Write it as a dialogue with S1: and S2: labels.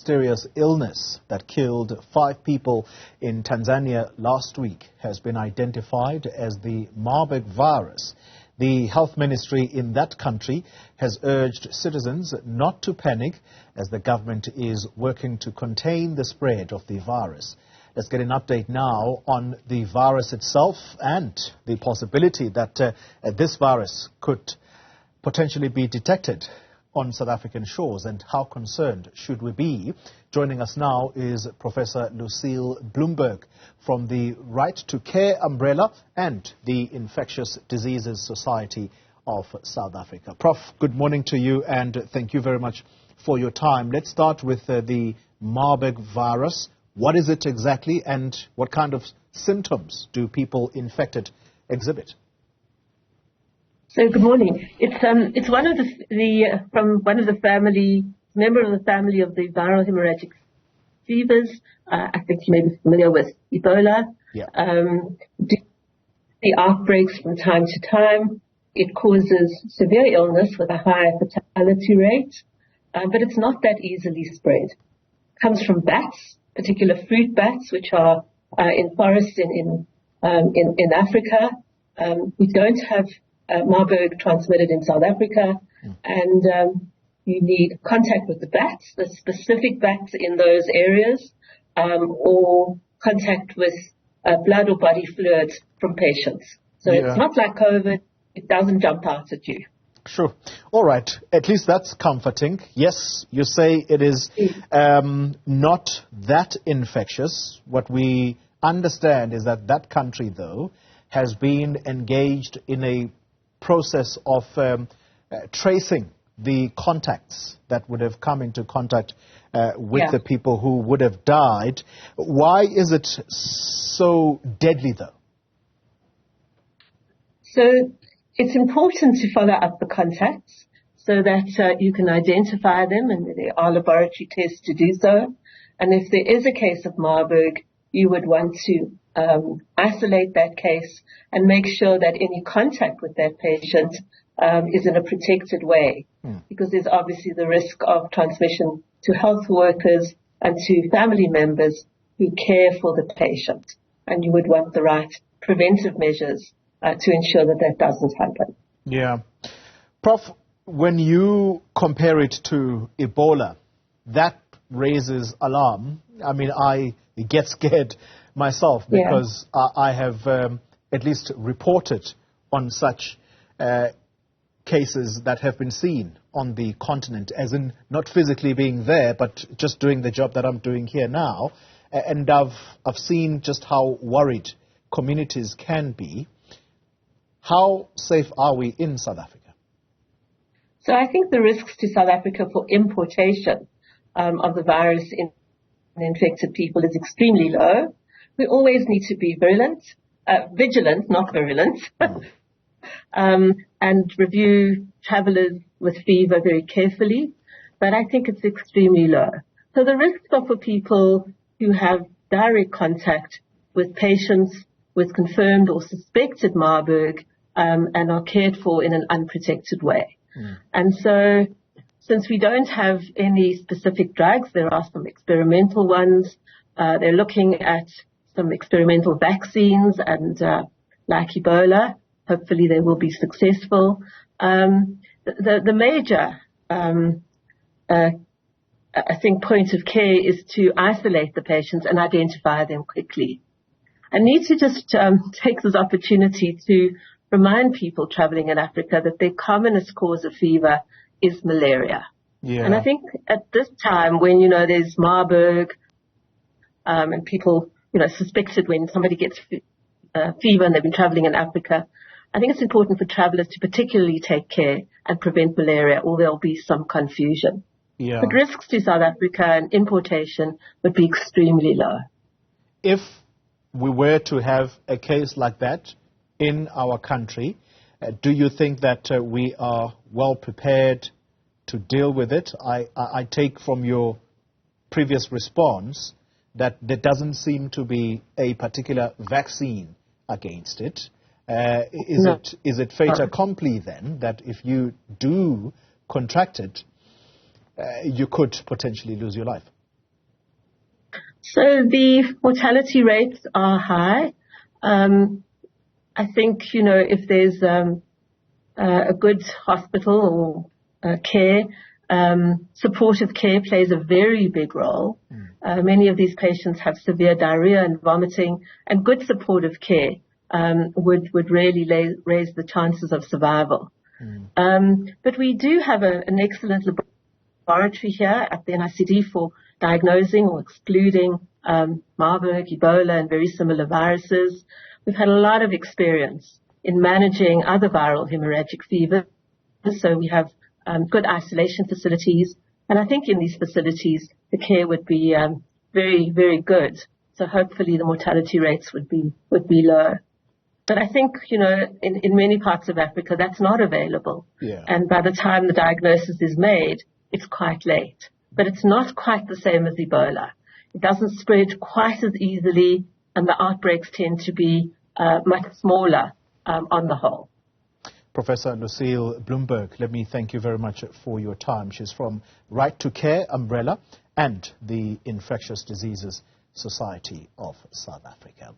S1: Mysterious illness that killed 5 people in Tanzania last week has been identified as the Marburg virus. The health ministry in that country has urged citizens not to panic as the government is working to contain the spread of the virus. Let's get an update now on the virus itself and the possibility that this virus could potentially be detected on South African shores, and how concerned should we be? Joining us now is Professor Lucille Blumberg from the Right to Care umbrella and the Infectious Diseases Society of South Africa. Prof, good morning to you and thank you very much for your time. Let's start with the Marburg virus. What is it exactly and what kind of symptoms do people infected exhibit?
S2: So good morning. It's one of from one of the family, member of the family of the viral hemorrhagic fevers. I think you may be familiar with Ebola.
S1: Yeah.
S2: The outbreaks from time to time. It causes severe illness with a high fatality rate, but it's not that easily spread. It comes from bats, particular fruit bats, which are in forests in Africa. We don't have Marburg transmitted in South Africa, and you need contact with the bats, the specific bats in those areas, or contact with blood or body fluids from patients. So It's not like COVID. It doesn't jump out at you.
S1: Sure. All right. At least that's comforting. Yes, you say it is not that infectious. What we understand is that that country, though, has been engaged in a process of tracing the contacts that would have come into contact with the people who would have died. Why is it so deadly, though?
S2: So it's important to follow up the contacts so that you can identify them, and there are laboratory tests to do so. And if there is a case of Marburg, you would want to isolate that case and make sure that any contact with that patient is in a protected way, because there's obviously the risk of transmission to health workers and to family members who care for the patient. And you would want the right preventive measures to ensure that that doesn't happen.
S1: Yeah. Prof, when you compare it to Ebola, that raises alarm. I mean, I get scared myself because I have at least reported on such cases that have been seen on the continent, as in not physically being there, but just doing the job that I'm doing here now. And I've seen just how worried communities can be. How safe are we in South Africa?
S2: So I think the risks to South Africa for importation of the virus in infected people is extremely low. We always need to be vigilant, not virulent, and review travelers with fever very carefully. But I think it's extremely low. So the risks are for people who have direct contact with patients with confirmed or suspected Marburg and are cared for in an unprotected way. And so since we don't have any specific drugs, there are some experimental ones. They're looking at some experimental vaccines, and like Ebola, hopefully they will be successful. The major, I think, point of care is to isolate the patients and identify them quickly. I need to just take this opportunity to remind people traveling in Africa that the commonest cause of fever is malaria. Yeah. And I think at this time when, there's Marburg, and people, suspected when somebody gets fever and they've been traveling in Africa, I think it's important for travelers to particularly take care and prevent malaria, or there'll be some confusion. Yeah. But risks to South Africa and importation would be extremely low.
S1: If we were to have a case like that in our country, do you think that we are well prepared to deal with it? I take from your previous response that there doesn't seem to be a particular vaccine against it. Is it fait accompli then that if you do contract it, you could potentially lose your life?
S2: So the mortality rates are high. I think, if there's a good hospital or care, supportive care plays a very big role. Many of these patients have severe diarrhea and vomiting, and good supportive care would really raise the chances of survival. But we do have an excellent laboratory here at the NICD for diagnosing or excluding Marburg, Ebola, and very similar viruses. We've had a lot of experience in managing other viral hemorrhagic fevers, so we have good isolation facilities, and I think in these facilities the care would be very, very good. So hopefully the mortality rates would be low. But I think, in many parts of Africa that's not available.
S1: Yeah.
S2: And by the time the diagnosis is made, it's quite late. But it's not quite the same as Ebola. It doesn't spread quite as easily, and the outbreaks tend to be much smaller on the whole.
S1: Professor Lucille Blumberg, let me thank you very much for your time. She's from Right to Care umbrella and the Infectious Diseases Society of South Africa.